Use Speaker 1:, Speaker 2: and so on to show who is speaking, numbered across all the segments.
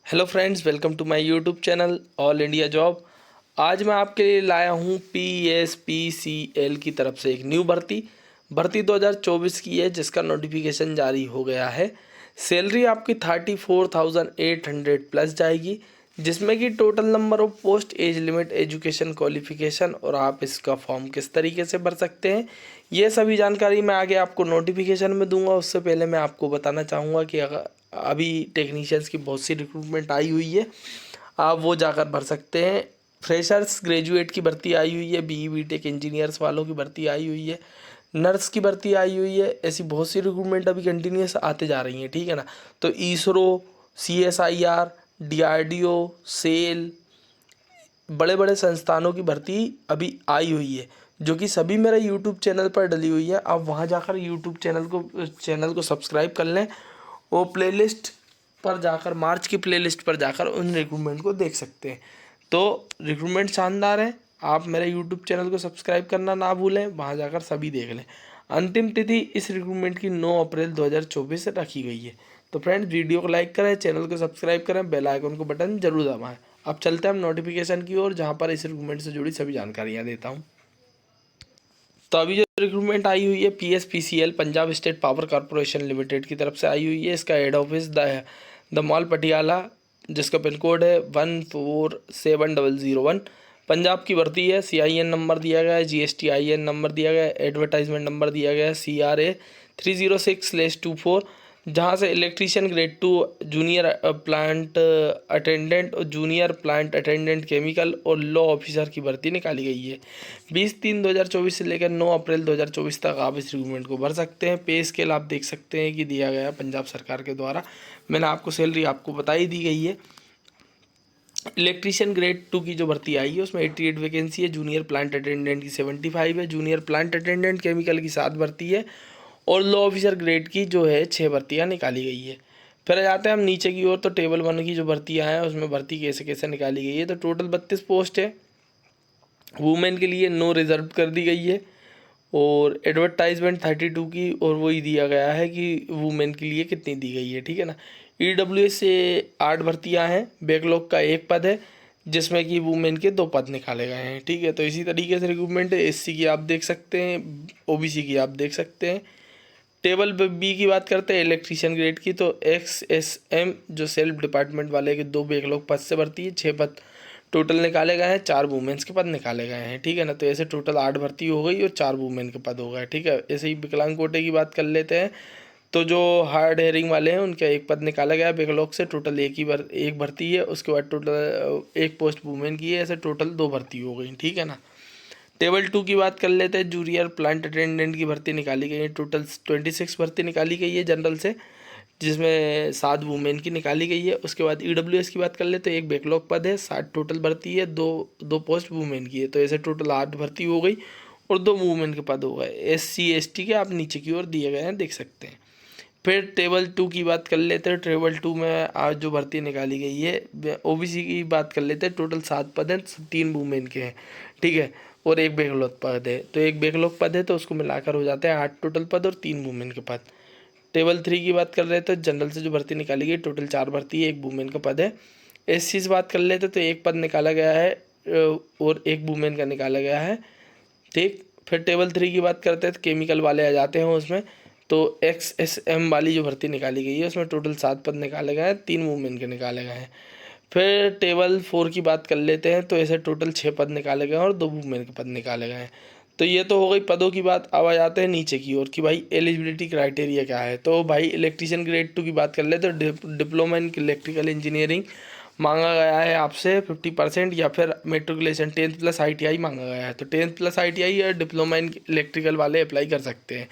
Speaker 1: Hello friends, welcome to my YouTube channel all India job. आज मैं आपके लिए लाया हूँ PSPCL की तरफ से एक न्यू भर्ती 2024 की है, जिसका नोटिफिकेशन जारी हो गया है। सैलरी आपकी 34,800 प्लस जाएगी, जिसमें कि total number of post, age limit, education qualification और आप इसका फॉर्म किस तरीके से भर सकते हैं, ये सभी जानकारी मैं आगे आपको नोटिफिकेशन में दूंगा। उससे पहले मैं आपको बताना चाहूँगा कि अगर अभी टेक्नीशियंस की बहुत सी रिक्रूटमेंट आई हुई है, आप वो जाकर भर सकते हैं। फ्रेशर्स ग्रेजुएट की भर्ती आई हुई है, BE BTech इंजीनियर्स वालों की भर्ती आई हुई है, नर्स की भर्ती आई हुई है। ऐसी बहुत सी रिक्रूटमेंट अभी कंटिन्यूस आते जा रही हैं, ठीक है ना। तो इसरो, CSIR, DRDO, सेल, बड़े बड़े संस्थानों की भर्ती अभी आई हुई है, जो कि सभी मेरे यूट्यूब चैनल पर डली हुई है। आप वहाँ जाकर यूट्यूब चैनल को सब्सक्राइब कर लें। वो प्लेलिस्ट पर जाकर, मार्च की प्लेलिस्ट पर जाकर उन रिक्रूटमेंट को देख सकते हैं। तो रिक्रूटमेंट शानदार है, आप मेरे यूट्यूब चैनल को सब्सक्राइब करना ना भूलें, वहाँ जाकर सभी देख लें। अंतिम तिथि इस रिक्रूटमेंट की 9 अप्रैल 2024 से रखी गई है। तो फ्रेंड्स, वीडियो को लाइक करें, चैनल को सब्सक्राइब करें, बेल आइकन को बटन जरूर दबाएं। अब चलते हैं हम नोटिफिकेशन की ओर, जहाँ पर इस रिक्रूटमेंट से जुड़ी सभी जानकारियाँ देता हूँ। तो अभी जो रिक्रूटमेंट आई हुई है PSPCL Punjab state power corporation limited की तरफ से आई हुई है। इसका head office the mall Patiala, जिसका पिन कोड है 147001। पंजाब की भर्ती है। CIN नंबर दिया गया है, GSTIN नंबर दिया गया है, एडवर्टाइजमेंट नंबर दिया गया है CRA 306/24, जहाँ से electrician grade 2, junior plant attendant और जूनियर प्लांट अटेंडेंट केमिकल और लॉ ऑफिसर की भर्ती निकाली गई है। 20/3/2024 से लेकर 9 अप्रैल 2024 तक आप इस रिक्रूटमेंट को भर सकते हैं। पे स्केल आप देख सकते हैं कि दिया गया है पंजाब सरकार के द्वारा। मैंने आपको सैलरी आपको बताई दी गई है। इलेक्ट्रीशियन ग्रेड 2 की जो भर्ती आई है उसमें 88 वैकेंसी है। जूनियर प्लांट अटेंडेंट की 75 है। जूनियर प्लांट अटेंडेंट केमिकल की 7 भर्ती है और लॉ ऑफिसर ग्रेड की जो है 6 भर्तियाँ निकाली गई है। फिर आ जाते हैं हम नीचे की ओर। तो टेबल 1 की जो भर्तियाँ हैं उसमें भर्ती कैसे कैसे निकाली गई है। तो टोटल 32 पोस्ट है। वुमेन के लिए नो रिजर्व कर दी गई है और एडवर्टाइजमेंट 32 की, और वही दिया गया है कि वुमेन के लिए कितनी दी गई है, ठीक है ना। EWS से 8 भर्तियां हैं। बैकलॉग का 1 पद है, जिसमें कि वुमेन के 2 पद निकाले गए हैं, ठीक है। तो इसी तरीके से रिक्रूटमेंट है। SC की आप देख सकते हैं, OBC की आप देख सकते हैं। टेबल B की बात करते हैं इलेक्ट्रीशियन ग्रेड की, तो XSM जो सेल्फ डिपार्टमेंट वाले के 2 बैकलॉग पद से भर्ती है। 6 पद टोटल निकाले गए हैं, 4 वुमेन्स के पद निकाले गए हैं, ठीक है ना। तो ऐसे टोटल 8 भर्ती हो गई और 4 वुमेन के पद हो गए, ठीक है। ऐसे ही विकलांग कोटे की बात कर लेते हैं। तो जो हार्ड हेयरिंग वाले हैं उनका 1 पद निकाला गया बैकलॉग से। टोटल एक भर्ती है। उसके बाद टोटल 1 पोस्ट वुमेन की है। ऐसे टोटल 2 भर्ती हो गई, ठीक है ना। टेबल 2 की बात कर लेते हैं। जूनियर प्लांट अटेंडेंट की भर्ती निकाली गई है। टोटल 26 भर्ती निकाली गई है जनरल से, जिसमें 7 वुमेन की निकाली गई है। उसके बाद EWS की बात कर ले तो 1 बैकलॉग पद है। 60 टोटल भर्ती है। दो पोस्ट वुमेन की है। तो ऐसे टोटल 8 भर्ती हो गई और 2 वुमेन के पद हो गए। SC ST के आप नीचे की ओर दिए गए हैं, देख सकते हैं। फिर टेबल 2 की बात कर लेते हैं। टेबल 2 में आज जो भर्ती निकाली गई है, OBC की बात कर लेते हैं। टोटल 7 पद हैं, 3 वुमेन के हैं, ठीक है, और 1 बैकलॉग पद है। तो 1 बैकलॉग पद है तो उसको मिलाकर हो जाते हैं 8 टोटल पद और 3 वुमेन के पद। टेबल 3 की बात कर रहे थे, जनरल से जो भर्ती निकाली गई टोटल 4 भर्ती है, 1 वुमेन का पद है। SC से बात कर लेते तो 1 पद निकाला गया है और 1 वुमेन का निकाला गया है, ठीक। फिर टेबल 3 की बात करते हैं तो केमिकल वाले आ जाते हैं उसमें। तो XSM वाली जो भर्ती निकाली गई है उसमें टोटल 7 पद निकाले गए हैं, 3 वुमेन के निकाले गए हैं। फिर टेबल 4 की बात कर लेते हैं तो ऐसे टोटल 6 पद निकाले गए हैं और 2 वुमेन के पद निकाले गए हैं। तो ये तो हो गई पदों की बात। अब आ जाते हैं नीचे की ओर कि भाई एलिजिबिलिटी क्राइटेरिया क्या है। तो भाई इलेक्ट्रीशियन ग्रेड 2 की बात कर ले तो डिप्लोमा इन इलेक्ट्रिकल इंजीनियरिंग मांगा गया है आपसे 50%, या फिर मेट्रिकुलेशन 10th प्लस ITI मांगा गया है। तो 10th प्लस ITI या डिप्लोमा इन इलेक्ट्रिकल वाले अप्लाई कर सकते हैं।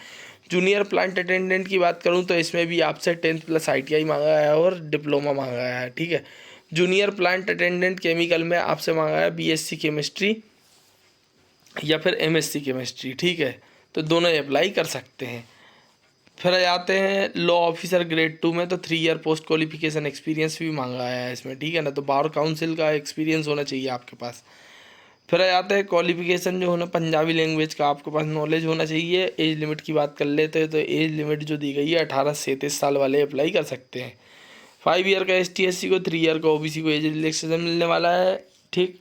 Speaker 1: जूनियर प्लांट अटेंडेंट की बात करूं तो इसमें भी आपसे 10th प्लस ITI मांगा गया है और डिप्लोमा मांगा गया है, ठीक है। जूनियर प्लांट अटेंडेंट केमिकल में आपसे मांगा है BSc केमिस्ट्री या फिर MSc केमिस्ट्री, ठीक है। तो दोनों अप्लाई कर सकते हैं। फिर आ जाते हैं लॉ ऑफिसर ग्रेड 2 में, तो 3 ईयर पोस्ट क्वालिफिकेशन एक्सपीरियंस भी मांगा गया है इसमें, ठीक है ना। तो बार काउंसिल का एक्सपीरियंस होना चाहिए आपके पास। फिर आ जाते हैं क्वालिफिकेशन जो होना, पंजाबी लैंग्वेज का आपके पास नॉलेज होना चाहिए। एज लिमिट की बात कर लेते हैं तो एज लिमिट जो दी गई है 18 से 37 साल वाले अप्लाई कर सकते हैं। 5 ईयर का ST/SC को, 3 ईयर का OBC को एज रिलैक्सेशन मिलने वाला है। ठीक,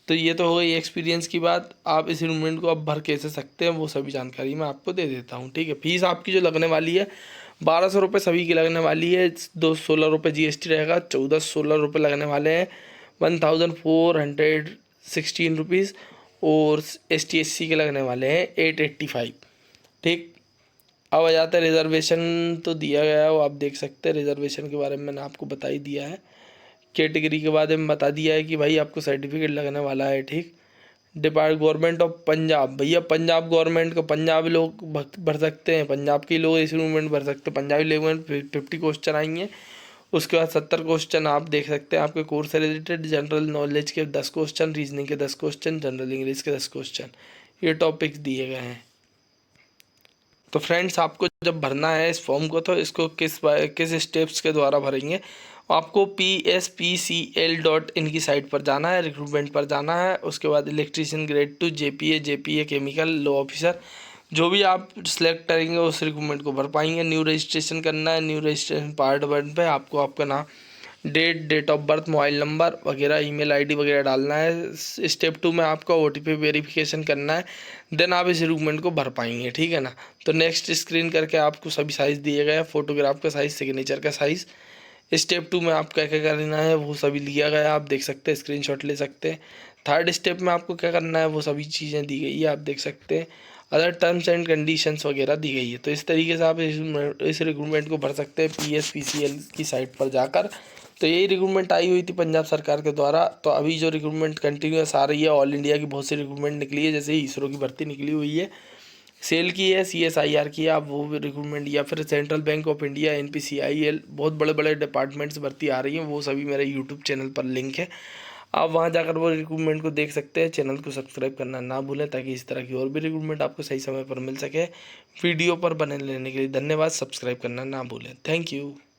Speaker 1: तो ये तो हो गई एक्सपीरियंस की बात। आप इस रिक्रूटमेंट को अब भर कैसे सकते हैं वो सभी जानकारी मैं आपको दे देता हूँ। ठीक है, फीस आपकी जो लगने वाली है 1200 रुपये सभी की लगने वाली है। 216 रुपये GST रहेगा, 1416 रुपये लगने वाले हैं, 1416 रुपीज़। और ST/SC के लगने वाले हैं 885। ठीक, अब आ जाता है रिजर्वेशन। तो दिया गया है वो आप देख सकते हैं, रिजर्वेशन के बारे में मैंने आपको बता ही दिया है। कैटेगरी के बारे में बता दिया है कि भाई आपको सर्टिफिकेट लगने वाला है। ठीक, गवर्नमेंट ऑफ पंजाब, भैया पंजाब गवर्नमेंट को पंजाबी लोग भर सकते हैं, पंजाब के लोग इस मूवमेंट भर सकते हैं। पंजाबी लोग 50 क्वेश्चन आएंगे, उसके बाद 70 क्वेश्चन आप देख सकते हैं आपके कोर्स से रिलेटेड। जनरल नॉलेज के 10 क्वेश्चन, रीजनिंग के 10 क्वेश्चन, जनरल इंग्लिश के 10 क्वेश्चन, ये टॉपिक्स दिए गए हैं। तो फ्रेंड्स, आपको जब भरना है इस फॉर्म को, तो इसको किस स्टेप्स के द्वारा भरेंगे। आपको PSPCL.in की साइट पर जाना है, रिक्रूटमेंट पर जाना है। उसके बाद electrician grade 2 JPA chemical law officer, जो भी आप सिलेक्ट करेंगे उस रिक्रूटमेंट को भर पाएंगे। न्यू रजिस्ट्रेशन करना है। न्यू रजिस्ट्रेशन पार्ट 1 पे आपको आपका नाम, date of birth, mobile number वगैरह, ईमेल आईडी वगैरह डालना है। स्टेप 2 में आपका OTP वेरिफिकेशन करना है, देन आप इस रिक्रूटमेंट को भर पाएंगे। ठीक है ना। तो नेक्स्ट स्क्रीन करके आपको सभी साइज़ दिए गए हैं, फोटोग्राफ का साइज़, सिग्नेचर का साइज़। स्टेप 2 में आपको क्या क्या करना है वो सभी लिया गया है, आप देख सकते हैं, स्क्रीनशॉट ले सकते हैं। थर्ड स्टेप में आपको क्या करना है वो सभी चीज़ें दी गई है, आप देख सकते हैं। अदर टर्म्स एंड कंडीशंस वगैरह दी गई है। तो इस तरीके से आप इस रिक्रूटमेंट को भर सकते हैं PSPCL की साइट पर जाकर। तो यही रिक्रूटमेंट आई हुई थी पंजाब सरकार के द्वारा। तो अभी जो रिक्रूटमेंट कंटिन्यूस आ रही है, ऑल इंडिया की बहुत सी रिक्रूटमेंट निकली है, जैसे ISRO की भर्ती निकली हुई है, सेल की है, CSIR की है, आप वो रिक्रूटमेंट, या फिर central bank of India, NPCIL, बहुत बड़े बड़े डिपार्टमेंट्स भर्ती आ रही हैं, वो सभी मेरे यूट्यूब चैनल पर लिंक है, आप वहाँ जाकर वो रिक्रूटमेंट को देख सकते हैं। चैनल को सब्सक्राइब करना ना भूलें, ताकि इस तरह की और भी रिक्रूटमेंट आपको सही समय पर मिल सके। वीडियो पर बने रहने के लिए धन्यवाद। सब्सक्राइब करना ना भूलें। Thank you.